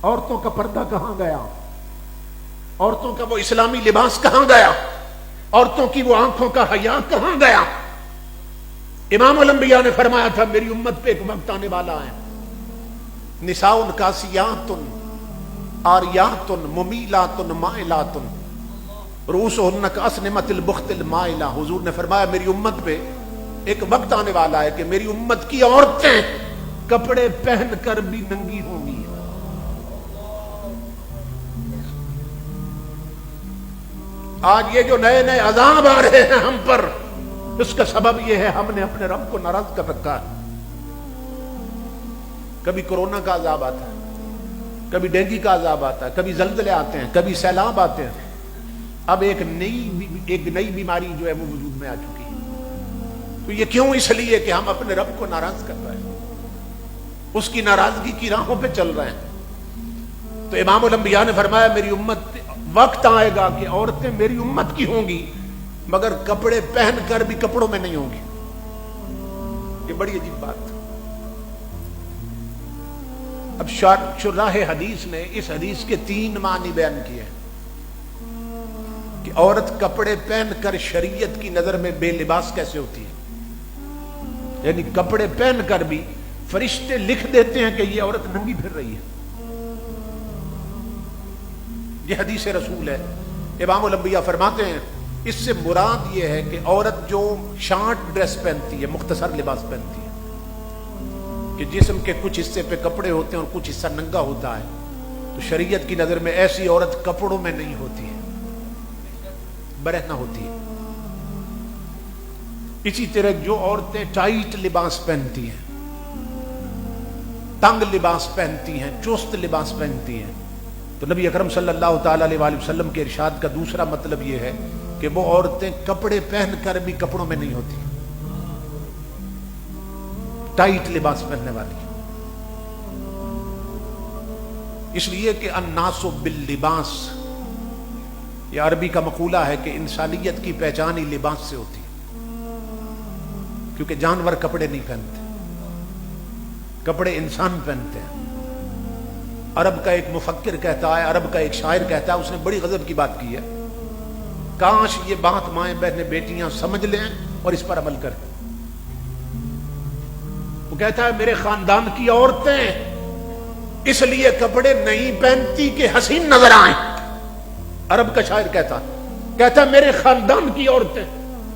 عورتوں کا پردہ کہاں گیا؟ عورتوں کا وہ اسلامی لباس کہاں گیا؟ عورتوں کی وہ آنکھوں کا حیا کہاں گیا؟ امام الانبیاء نے فرمایا تھا میری امت پہ ایک وقت آنے والا ہے، نساء کاسیات عاریات ممیلات مائلات رؤوسہن کاسنمۃ البخت المائلہ۔ حضور نے فرمایا میری امت پہ ایک وقت آنے والا ہے کہ میری امت کی عورتیں کپڑے پہن کر بھی ننگی ہوں گی۔ آج یہ جو نئے نئے عذاب آ رہے ہیں ہم پر، اس کا سبب یہ ہے ہم نے اپنے رب کو ناراض کر رکھا ہے۔ کبھی کورونا کا عذاب آتا ہے، کبھی ڈینگی کا عذاب آتا ہے، کبھی زلزلے آتے ہیں، کبھی سیلاب آتے ہیں۔ اب ایک نئی بیماری جو ہے وہ وجود میں آ چکی ہے۔ تو یہ کیوں؟ اس لیے کہ ہم اپنے رب کو ناراض کر رہے ہیں، اس کی ناراضگی کی راہوں پہ چل رہے ہیں۔ تو امام الانبیاء نے فرمایا میری امت وقت آئے گا کہ عورتیں میری امت کی ہوں گی مگر کپڑے پہن کر بھی کپڑوں میں نہیں ہوں گی۔ یہ بڑی عجیب بات۔ اب شراح حدیث نے اس حدیث کے 3 معنی بیان کیے ہیں کہ عورت کپڑے پہن کر شریعت کی نظر میں بے لباس کیسے ہوتی ہے، یعنی کپڑے پہن کر بھی فرشتے لکھ دیتے ہیں کہ یہ عورت ننگی پھر رہی ہے۔ یہ حدیث رسول ہے۔ امام الانبیاء فرماتے ہیں اس سے مراد یہ ہے کہ عورت جو شارٹ ڈریس پہنتی ہے، مختصر لباس پہنتی ہے، کہ جسم کے کچھ حصے پہ کپڑے ہوتے ہیں اور کچھ حصہ ننگا ہوتا ہے، تو شریعت کی نظر میں ایسی عورت کپڑوں میں نہیں ہوتی ہے، برہنہ ہوتی ہے۔ اسی طرح جو عورتیں ٹائٹ لباس پہنتی ہیں، تنگ لباس پہنتی ہیں، چست لباس پہنتی ہیں، تو نبی اکرم صلی اللہ تعالی علیہ وآلہ وسلم کے ارشاد کا دوسرا مطلب یہ ہے کہ وہ عورتیں کپڑے پہن کر بھی کپڑوں میں نہیں ہوتی، ٹائٹ لباس پہننے والی۔ اس لیے کہ الناس باللباس، یہ عربی کا مقولہ ہے کہ انسانیت کی پہچان ہی لباس سے ہوتی ہے، کیونکہ جانور کپڑے نہیں پہنتے، کپڑے انسان پہنتے ہیں۔ عرب کا ایک مفکر کہتا ہے، عرب کا ایک شاعر کہتا ہے، اس نے بڑی غضب کی بات کی ہے، کاش یہ بات مائیں بہنیں بیٹیاں سمجھ لیں اور اس پر عمل کریں۔ وہ کہتا ہے میرے خاندان کی عورتیں اس لیے کپڑے نہیں پہنتی کہ حسین نظر آئیں۔ عرب کا شاعر کہتا ہے میرے خاندان کی عورتیں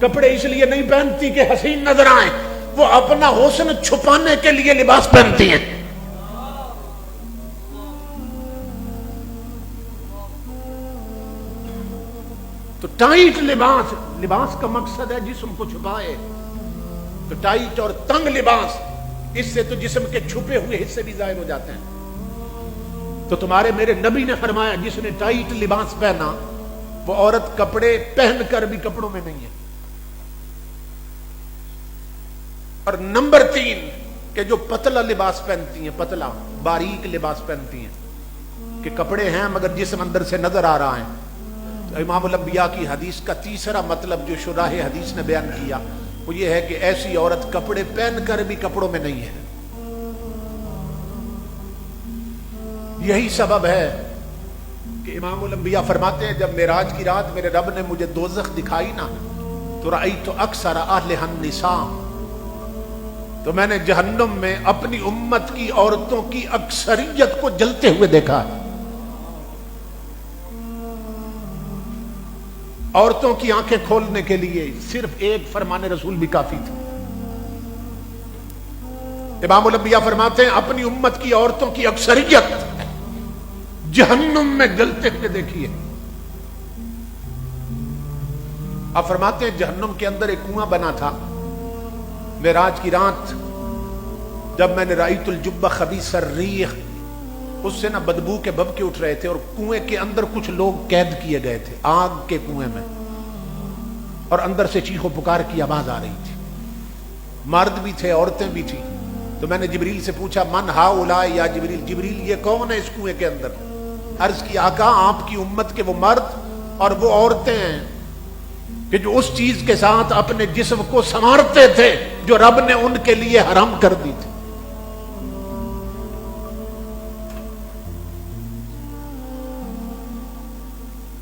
کپڑے اس لیے نہیں پہنتی کہ حسین نظر آئیں، وہ اپنا حسن چھپانے کے لیے لباس پہنتی ہیں۔ تو ٹائٹ لباس کا مقصد ہے جسم کو چھپائے، تو ٹائٹ اور تنگ لباس، اس سے تو جسم کے چھپے ہوئے حصے بھی ظاہر ہو جاتے ہیں۔ تو تمہارے میرے نبی نے فرمایا جس نے ٹائٹ لباس پہنا وہ عورت کپڑے پہن کر بھی کپڑوں میں نہیں ہے۔ اور نمبر 3 کہ جو پتلا لباس پہنتی ہیں، پتلا باریک لباس پہنتی ہیں کہ کپڑے ہیں مگر جسم اندر سے نظر آ رہا ہے، تو امام الانبیاء کی حدیث کا تیسرا مطلب جو شراح حدیث نے بیان کیا وہ یہ ہے کہ ایسی عورت کپڑے پہن کر بھی کپڑوں میں نہیں ہے۔ یہی سبب ہے کہ امام الانبیاء فرماتے ہیں جب معراج کی رات میرے رب نے مجھے دوزخ دکھائی نا تو رأیت اکثر اہلھا النساء، تو میں نے جہنم میں اپنی امت کی عورتوں کی اکثریت کو جلتے ہوئے دیکھا۔ عورتوں کی آنکھیں کھولنے کے لیے صرف ایک فرمان رسول بھی کافی تھا۔ امام الانبیاء فرماتے ہیں اپنی امت کی عورتوں کی اکثریت جہنم میں جلتے ہوئے دیکھیے۔ آپ فرماتے ہیں جہنم کے اندر ایک کنواں بنا تھا، معراج کی رات جب میں نے رأیت الجب خبیث الریح، اس سے نہ بدبو کے بھبکے اٹھ رہے تھے، اور کنویں کے اندر کچھ لوگ قید کیے گئے تھے آگ کے کنویں میں، اور اندر سے چیخ و پکار کی آواز آ رہی تھی، مرد بھی تھے عورتیں بھی تھی۔ تو میں نے جبریل سے پوچھا من ہؤلاء یا جبریل یہ کون ہے اس کنویں کے اندر؟ عرض کی آقا آپ کی امت کے وہ مرد اور وہ عورتیں ہیں کہ جو اس چیز کے ساتھ اپنے جسم کو سنوارتے تھے جو رب نے ان کے لیے حرام کر دی تھی۔